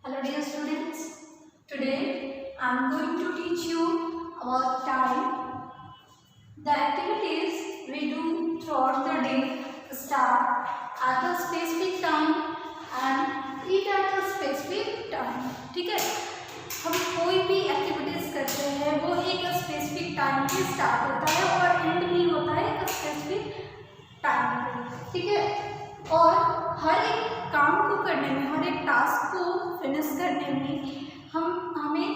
Hello dear students, today I am going to teach you about time. The activities we do throughout the day start at a specific time and eat at a specific time. ठीक है, हम कोई भी activities करते हैं वो एक specific time पे स्टार्ट होता है और एंड भी होता है एक स्पेसिफिक टाइम पे, ठीक है। और हर एक काम को करने में, हर एक टास्क को फिनिश करने में हमें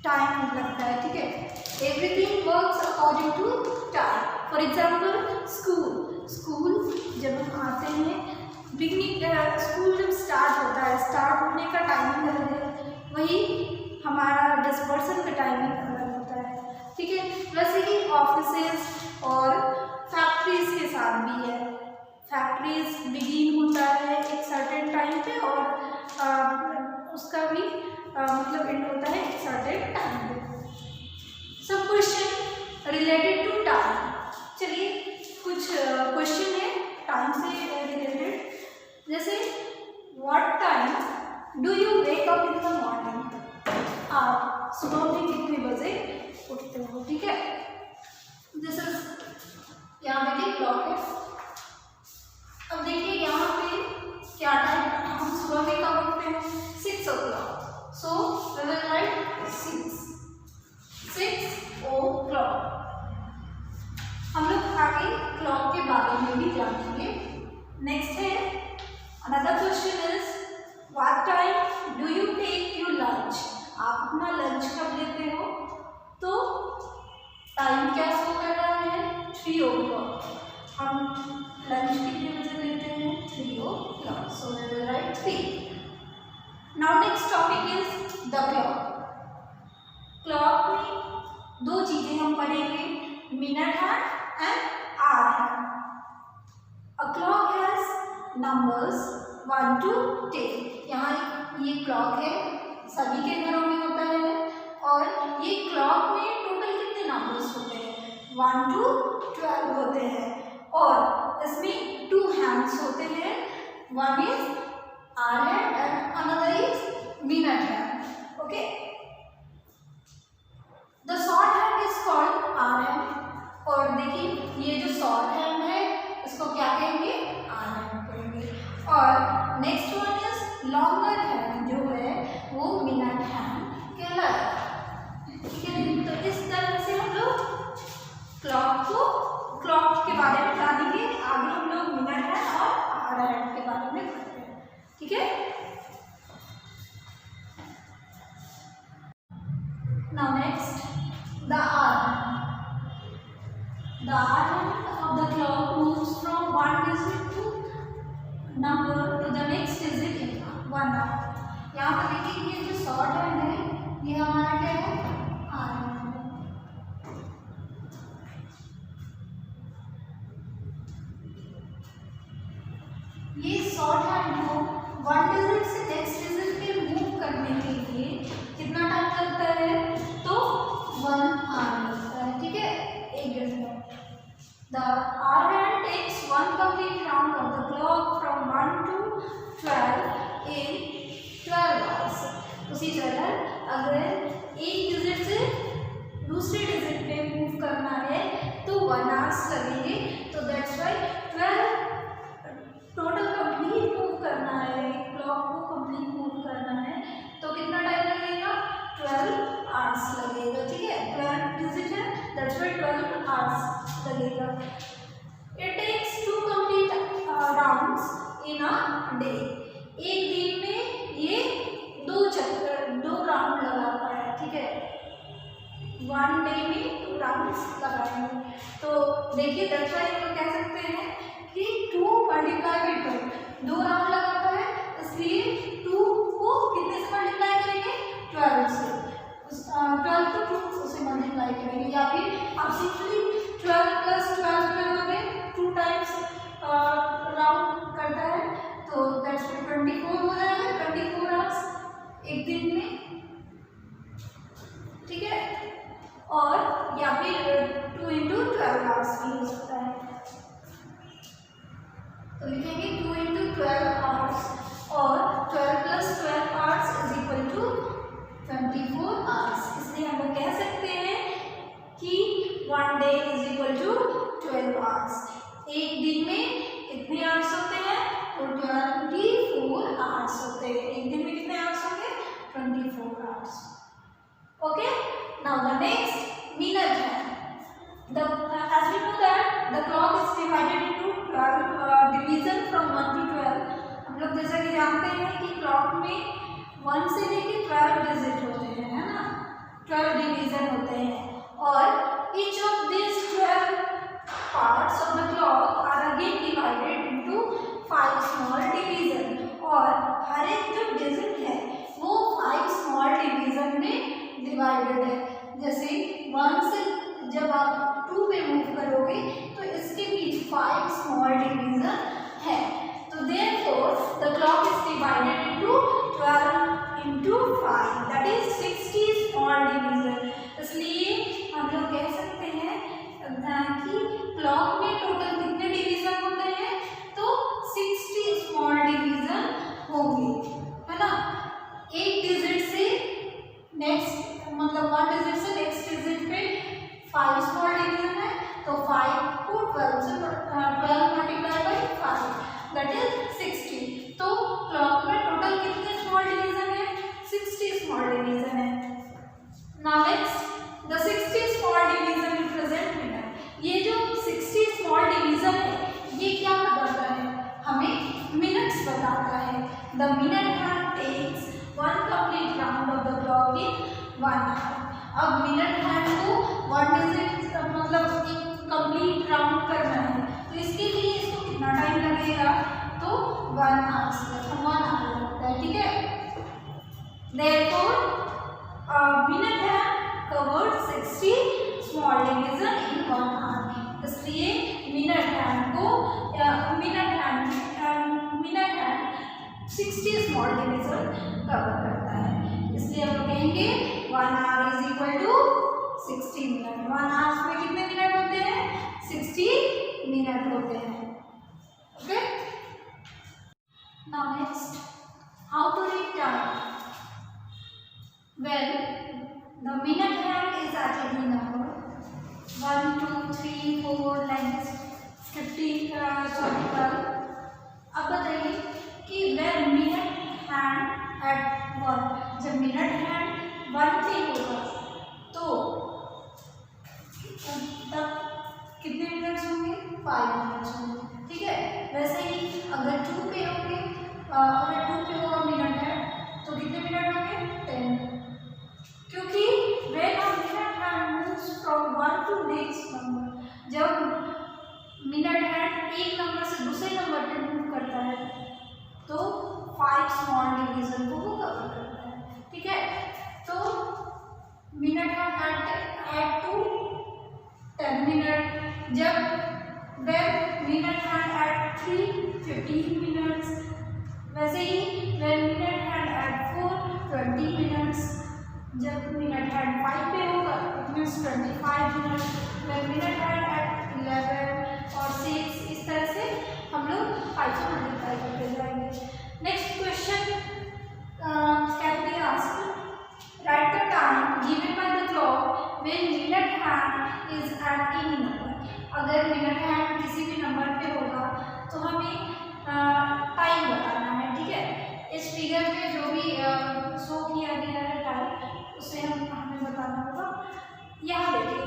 टाइम लगता है, ठीक है। Everything works according to time. For example school जब हम आते हैं, बिगनिंग स्कूल जब स्टार्ट होता है, स्टार्ट होने का टाइमिंग अलग है, वही हमारा डिस्पर्सन का टाइमिंग अलग होता है, ठीक है। वैसे ही ऑफिसेज और फैक्ट्रीज के साथ भी है। फैक्ट्रीज बिगिन होता है एक सर्टेन टाइम पे और उसका भी मतलब एंड होता है एक सर्टेन टाइम पे। सब क्वेश्चन रिलेटेड टू टाइम। चलिए कुछ क्वेश्चन है टाइम से रिलेटेड, जैसे what time do you wake up in the morning. आप सुबह में कितने बजे उठते हो, ठीक है। जैसे यहाँ देखिए क्लॉक है। अब देखिए यहाँ पे क्या टाइम, हम सुबह में कब उठते हैं 6 o'clock, so we will write 6 o'clock। हम लोग आगे क्लॉक के बारे में भी जानेंगे। नेक्स्ट है another question is what time do you take your lunch. आप अपना लंच कब लेते हो, तो टाइम क्या शो कर रहा है 3 o'clock। हम लंच कितने बजे लेते हैं 3 o'clock, so we will write 3. Now next topic is the clock. Clock में दो चीजें हम पढ़ेंगे, minute hand and hour hand. A clock has numbers 1 to 10। यहाँ ये क्लॉक है, सभी के घरों में होता है और ये क्लॉक में टोटल कितने नंबर्स होते हैं 1 to 12 होते हैं और इसमें 2 हैंड्स होते हैं, one is hour hand and another is minute hand, okay. The short hand is called hour hand. और देखिए ये जो शॉर्ट हैंड है इसको क्या कहेंगे, आवर हैंड कहेंगे। और next one is longer hand, जो है वो मिनट हैंड कहलाता है, ठीक है। तो इस तरह से हम लोग क्लॉक के बारे में जानेंगे। आगे हम लोग मिनट हैंड और आवर हैंड के बारे में पढ़ते हैं, ठीक है। Now next the hour hand of the clock moves from one digit to number to the next digit in 1 hour। यहाँ पर देखिए ये जो शॉर्ट हैंड है ये हमारा क्या है, आवर हैंड। ये शॉर्ट हैंड को वन डिजिट से नेक्स्ट डिजिट पे मूव करने के लिए कितना टाइम लगता है, तो 1 hour लगता है, ठीक है, 1 घंटा। The hour hand takes 1 complete round of the clock from 1 to 12 in 12 hours। उसी तरह अगर एक डिजिट से दूसरे डिजिट पे मूव करना है तो 1 hours लगेंगे, तो that's why 12 total complete move करना है, क्लॉक को कंप्लीट मूव करना है तो कितना टाइम लगेगा 12 hours लगेगा, ठीक है। 12 डिजिट है, दैट्स व्हाई 12 hours लगेगा। It takes 2 complete rounds in a day. एक दिन में ये 2 राउंड लगाता है, ठीक है। 1 डे में 2 राउंड्स लगाएंगे, तो देखिए दैट्स व्हाई हम कह सकते हैं कि 2 मल्टीप्लाई बाई 2 राउंड लगाता है, इसलिए 2 को कितने से मल्टीप्लाई करेंगे 12 से। 12 को 2 से मल्टीप्लाई करेंगे, या फिर आप सिंपली 12 + 12 करोगे, 2 टाइम्स राउंड करता है तो दैट्स 24 हो जाएगा, 24 आवर्स एक दिन में, ठीक है। और या फिर 2 × 12 आवर्स भी हो सकता है, तो लिखेंगे 2 × 12 आवर्स और 12 + 12 hours divided into 12 division from 1 to 12। हम लोग जैसा कि जानते हैं कि क्लॉक में 1 से लेके 12 डिजिट होते हैं, है ना, 12 डिवीजन होते हैं, और each of this 12 parts of the clock are again divided into 5 small division, और हर एक जो डिजिट है वो 5 स्मॉल डिवीजन में डिवाइडेड है। जैसे 1 से जब आप 2 पे मूव करोगे तो इसके बीच 5 स्मॉल डिवीजन है, तो therefore the clock is divided into 12 into 5, that is 60 small division। इसलिए हम लोग कह सकते हैं कि क्लॉक में टोटल कितने डिवीजन होते हैं, तो 60 स्मॉल डिवीजन होंगे, है ना। एक डिजिट से नेक्स्ट मतलब 1 डिजिट से नेक्स्ट डिजिट पे 5 स्मॉल डिवीजन है, तो 5 को 12 से 12 मल्टीप्लाई बाई 5 दैट इज 60। तो क्लॉक में टोटल कितने स्मॉल डिवीजन है, 60 स्मॉल डिवीजन है। Now next the 60 small division represent minute. ये जो 60 स्मॉल डिवीजन है ये क्या बताता है, हमें मिनट्स बताता है। The minute hand takes 1 complete round of the clock in 1 hour. अब मिनट हैंड को 1 डिजिट मतलब एक कंप्लीट राउंड करना है, तो इसके लिए इसको कितना टाइम लगेगा, तो 1 आवर लगता है, ठीक है। Therefore, minute hand covered 60 small division in 1 hour. इसलिए minute hand 60 small division cover करता है, इसलिए हम लोग कहेंगे 1 hour is equal to 60 minute. 1 hour में कितने मिनट होते हैं, 60 मिनट होते हैं, okay. Now next, how to read time. Well, the minute hand is at any number 1 2 3 4 like this 50 12। अब बताइए कि वेन मिनट हैंड एट 1, जब मिनट हैंड 1 पे होगा तो तब कितने मिनट्स होंगे, 5 मिनट्स होंगे, ठीक है। वैसे ही अगर 2 पे होंगे, अगर 2 पे होगा मिनट हैंड तो कितने मिनट होंगे, 10, क्योंकि when a minute hand moves from 1 to next number, जब मिनट हैंड एक नंबर से दूसरे नंबर पे मूव करता है तो 5 स्मॉल डिवीजन को वो कवर करता है, ठीक है। तो minute hand at two 10 minute, जब when minute hand at 3 15 minutes, वैसे ही when minute hand at 4 20 minutes, जब मिनट हैंड 5 पे होगा it means 25 minute, when minute hand at 11 और 6, इस तरह से हम लोग 5 से मल्टीप्लाई करते जाएंगे। Next question can be asked, right the time given by the clock when minute hand is at any number. अगर मिनट हैंड किसी भी नंबर पे होगा तो हमें टाइम बताना है, ठीक है। इस फिगर में जो भी शो किया गया है टाइम उसे हमें बताना होगा। यहाँ देखिए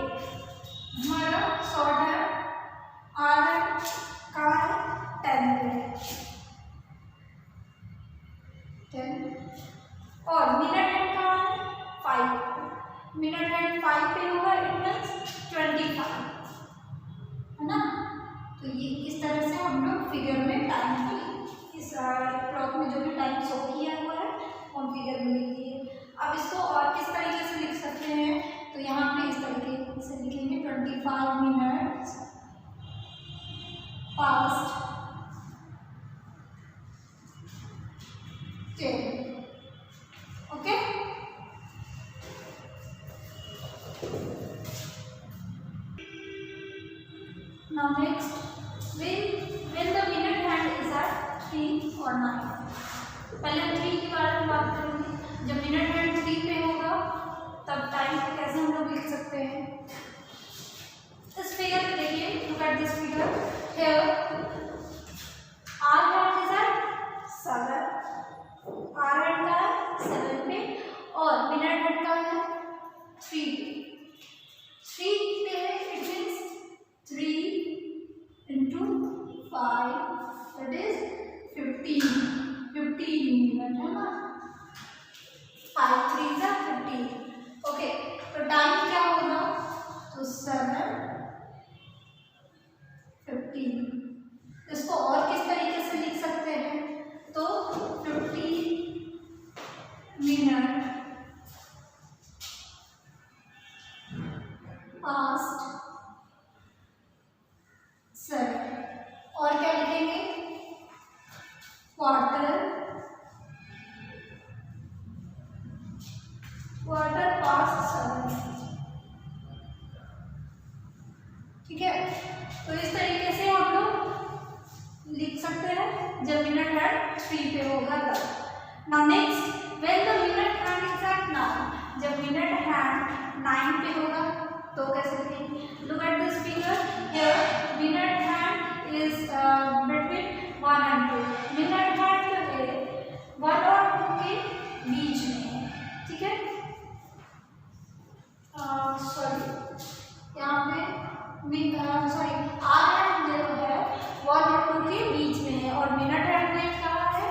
हमारा शॉर्ट है आर का 10 पे 10 और मिनट हैंड का 5, मिनट हैंड 5 पे होगा इट मीन्स 25, है ना। तो ये इस तरह से हम लोग फिगर में टाइम की इस क्लॉक में जो भी टाइम शो किया हुआ है उन फिगर में लिखिए। अब इसको और किस तरीके से लिख सकते हैं, तो यहाँ पे इस तरीके से लिखेंगे 25 minutes past 10, okay. Now next, when the minute hand is at 3 or 9, पहले 3 के बारे में बात करेंगे। जब मिनट हैंड 3 पे होगा तब टाइम को कैसे हम लोग लिख सकते हैं, इस फिगर में देखिए, look at this figure here, R hand is at 7, R hand का है 7 पे और मिनट हैंड का है 3 पे, 3 पे it means 3 into that is 15 minute है ना, 5 3 जा 15। ओके, तो टाइम क्या होगा, तो 7:15। इसको और किस तरीके से लिख सकते हैं, तो 15 मिनट पास्ट 7। और क्या लिखेंगे, क्वार्टर पास्ट 7। ठीक है, तो इस तरीके से हम लोग लिख सकते हैं जब मिनट हैंड 3 पे होगा तब। Now next, when the minute hand is at 9, जब मिनट हैंड 9 पे होगा तो कैसे लिखेंगे, look at this figure here, minute hand is between 1 and 2। Minute hand जो है 1 और 2 के बीच में है, ठीक है, सॉरी यहाँ पे सॉरी आर हैंड जो है 1 और 2 के बीच में है, और मिनट हैंड में कहाँ है,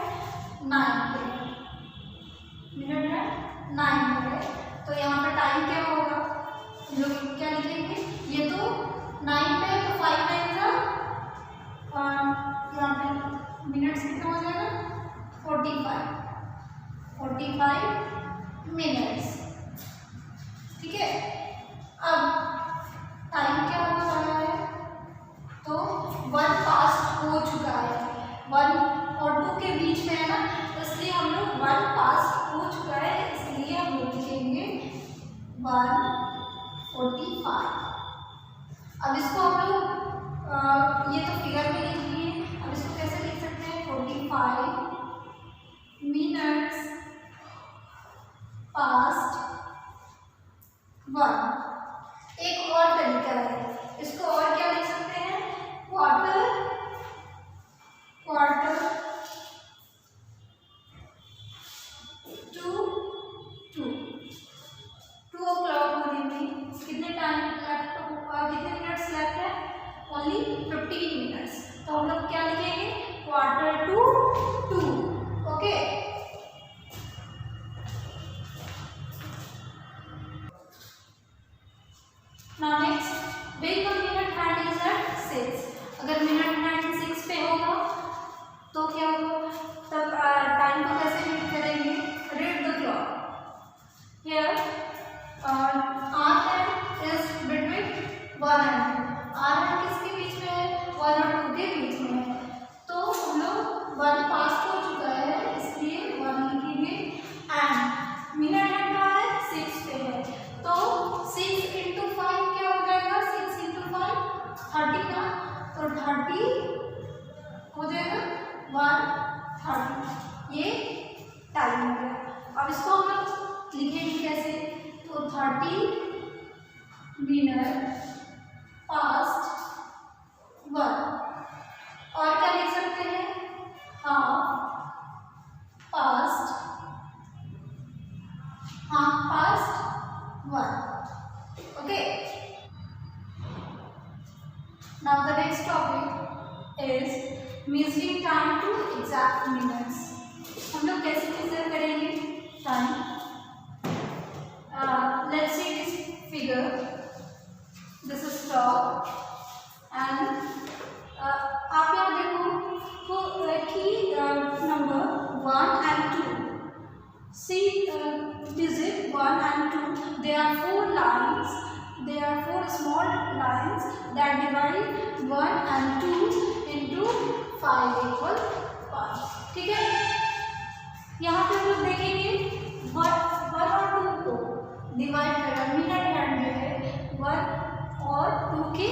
9 पे, मिनट हैंड 9 पे है। तो यहाँ पे टाइम क्या होगा, लोग क्या लिखेंगे, ये तो 9 पे है तो 5 9 जा, यहाँ पे मिनट्स कितना हो जाएगा, 45 मिनट्स। ठीक है, अब टाइम क्या हो रहा है, तो 1 पास्ट हो चुका है, 1 और 2 के बीच में है ना, इसलिए हम लोग 1 पास्ट हो चुका है, इसलिए हम लोग लिखेंगे 1:45। अब इसको हम लोग ये तो फिगर में लिख लिए, अब इसको कैसे लिख सकते हैं, 45 मिनट्स पास्ट 1। एक और तरीका है, इसको और क्या लिख सकते हैं, क्वार्टर टू 2 o'clock होने में कितने टाइम लेफ्ट, कितने मिनट्स लेफ्ट है, ओनली 15 मिनट्स। तो हम लोग क्या लिखेंगे, 1:45 okay. Now next, when the minute hand is at 6, अगर मिनट हैंड 6 पे होगा तो क्या होगा, तब टाइम को कैसे रीड करेंगे, read the clock here, hour hand is between 1 and 2, hour hand किसके बीच में है, 1 और 2 के बीच में है, तो हम लोग 1 पास हो चुका है, इसलिए 1 लिखेंगे, एंड मिनट हैंड कहाँ है, 6 पे है, तो 6 into 5 क्या हो जाएगा, 6 into 5 30 का, तो 30 हो जाएगा 1:30, ये टाइम हो गया। अब इसको हम लोग लिखेंगे कैसे, तो 30 मिनट पास्ट 1। और क्या लिख सकते हैं, half past 1। Okay, now the next topic is measuring time to exact minutes। हम लोग कैसे मेजर करेंगे time, let's see this figure, this is clock and आप यहाँ देखो तो की number 1 and 2, see digit 1 and 2, there are 4 lines, there are 4 small lines that divide 1 and 2 into 5 equal 5। ठीक है, यहाँ पे हम लोग देखेंगे 1 और 2 को डिवाइड करेगा, मिनट हैंड जो है 1 और 2 के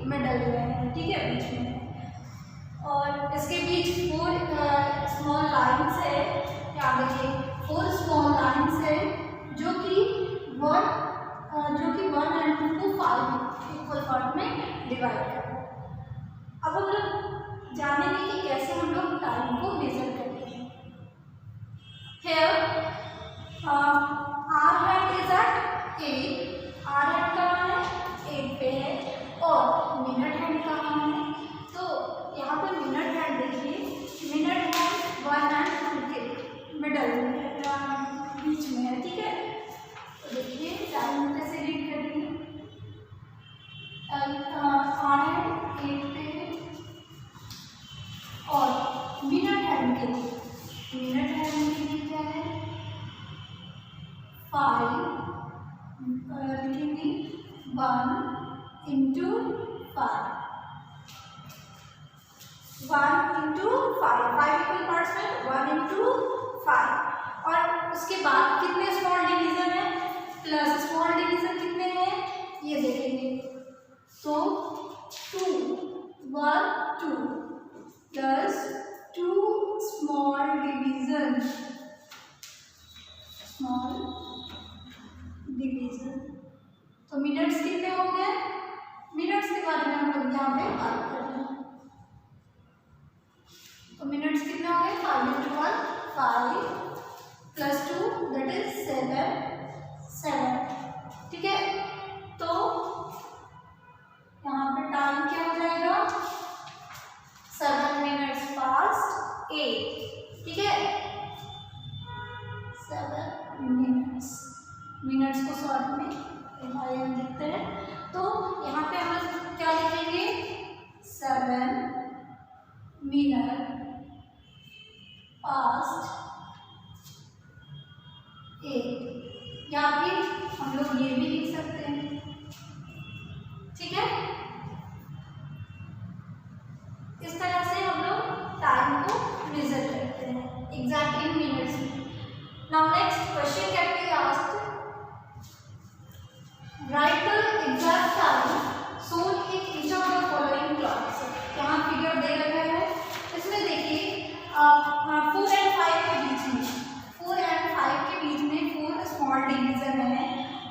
मिडल में है, ठीक है, बीच में, और इसके बीच 4 स्मॉल लाइन्स है, यहाँ देखिए 4 स्मॉल लाइन्स है जो कि 1 and 2 को 5 इक्वल पार्ट में डिवाइड करें। अब हम लोग जानेंगे कि कैसे हम लोग टाइम को मेजर करते हैं। Here hour hand is at 8, hour hand कहाँ है, 8 पे है, और मिनट हैंड कहाँ है, तो यहाँ पे मिनट हैंड देखिए मिनट है 1 एंड 2 के मिडल में, बीच में है, ठीक है। तो देखिए टाइम कैसे रीड करेंगे, आर 8 पे और मिनट हैंड के लिए, मिनट हैंड के लिए क्या है 5 लिखेंगे 1 इंटू 5, 1 इंटू 5 इक्वल पार्ट्स में 1 इंटू 5। और उसके बाद कितने स्मॉल डिवीजन है, प्लस स्मॉल डिवीजन कितने हैं ये देखेंगे। तो 2 1 2 प्लस 2 स्मॉल डिवीजन, तो मिनट्स कितने हो गए, मिनट्स के बारे में हम लोग यहाँ पे बात कर रहे हैं। तो मिनट्स कितने हो गए 5 इंटू 1 5 प्लस 2 दैट इज 7, ठीक है। तो यहाँ पे टाइम क्या हो जाएगा 7 मिनट्स पास्ट 8, ठीक है। 7 मिनट्स को शॉर्ट में एम लिखते हैं। तो यहाँ पे हम लोग क्या लिखेंगे 7 मिनट पास्ट 8, या फिर हम लोग ये भी लिख सकते हैं, ठीक है। इस तरह से हम लोग टाइम को मेजर करते हैं एग्जैक्ट इन मिनट्स में। Now next question can be asked, right the exact time shown in each of the following clocks। यहाँ फिगर दे रखा है, इसमें देखिए 4 एंड 5 के बीच में, 4 एंड 5 के बीच में 4 स्मॉल डिवीजन है,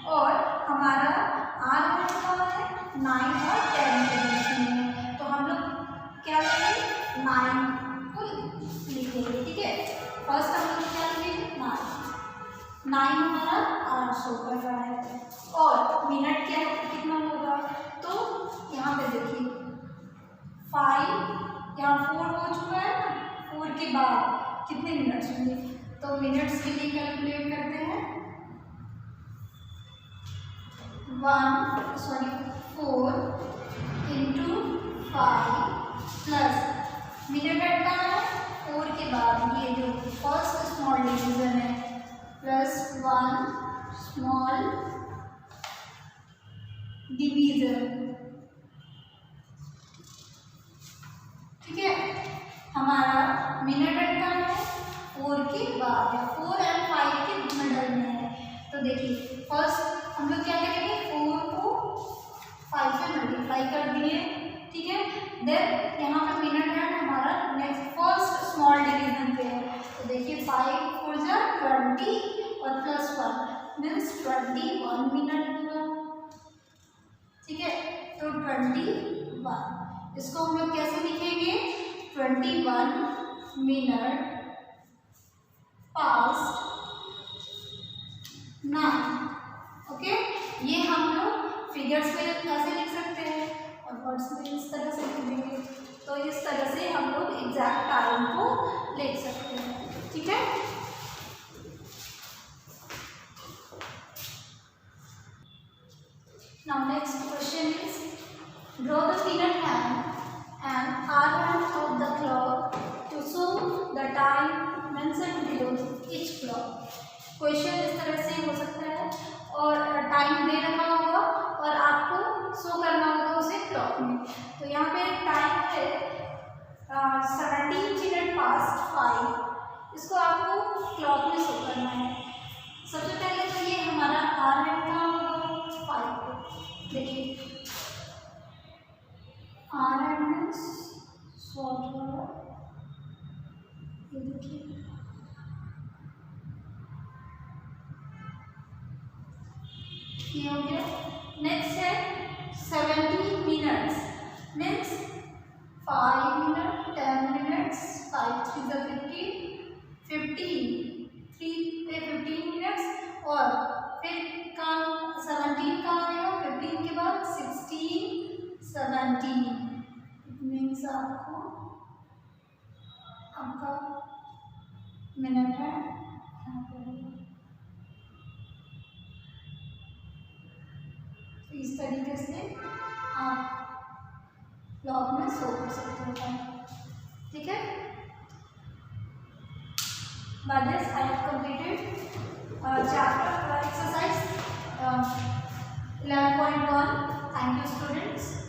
और हमारा आर कहाँ है 9 और 10 के बीच में है। तो हम लोग क्या करेंगे 9 को लिखेंगे, ठीक है। फर्स्ट हम लोग क्या लिखेंगे 9 हमारा आर शो कर रहा है, और मिनट क्या कितना होगा, तो यहाँ पे देखिए 5 यहाँ 4 हो चुका है ना, 4 के बाद कितने मिनट्स होंगे, तो मिनट्स के लिए कैलकुलेट करते हैं 4 इंटू 5 प्लस मिनट कहाँ है 4 के बाद ये जो फर्स्ट स्मॉल डिवीजन है प्लस 1 स्मॉल डिवीजन, ठीक है। हमारा मिनट का है 4 के बाद है, 4 एंड 5 के मिडल में है। तो देखिए फर्स्ट हम लोग क्या करेंगे 4 को 5 से मल्टीप्लाई कर दिए, ठीक है। देन यहाँ पे मिनट है हमारा नेक्स्ट फर्स्ट स्मॉल डिवीजन पे है, तो देखिए 5 4 जा 20 और प्लस 1 मीन्स 21 मिनट हुआ, ठीक है। तो 21 इसको हम लोग कैसे लिखेंगे 21 मिनट पास्ट 9, ओके। ये हम लोग फिगर्स में कैसे लिख सकते हैं और वर्ड्स में इस तरह से लिखेंगे, तो इस तरह से हम लोग एग्जैक्ट टाइम को लिख सकते हैं, ठीक है। Now next question is, draw the minute hand and hour hand of the clock to show the time mentioned below each clock। Question इस तरह से हो सकता है, और टाइम दे रखा होगा और आपको शो करना होगा उसे क्लॉक में। तो यहाँ पे टाइम है 17 मिनट पास्ट 5, इसको आपको क्लॉक में शो करना है। सबसे पहले तो ये हमारा आर है कहाँ होगा 5, देखिए आर एंड शॉर्ट होगा, ये देखिए ये हो गया। नेक्स्ट है 70 मिनट्स मीन्स 5 मिनट 10 मिनट्स 5 3 15 3 पे 15 मिनट्स, और फिर काम 17 का आएगा 15 के बाद 16 17 मीन्स आपका मिनट है। इस तरीके से आप लॉग में शो कर सकते हो टाइम, ठीक है। By this I have completed chapter exercise 11.1. Thank you students.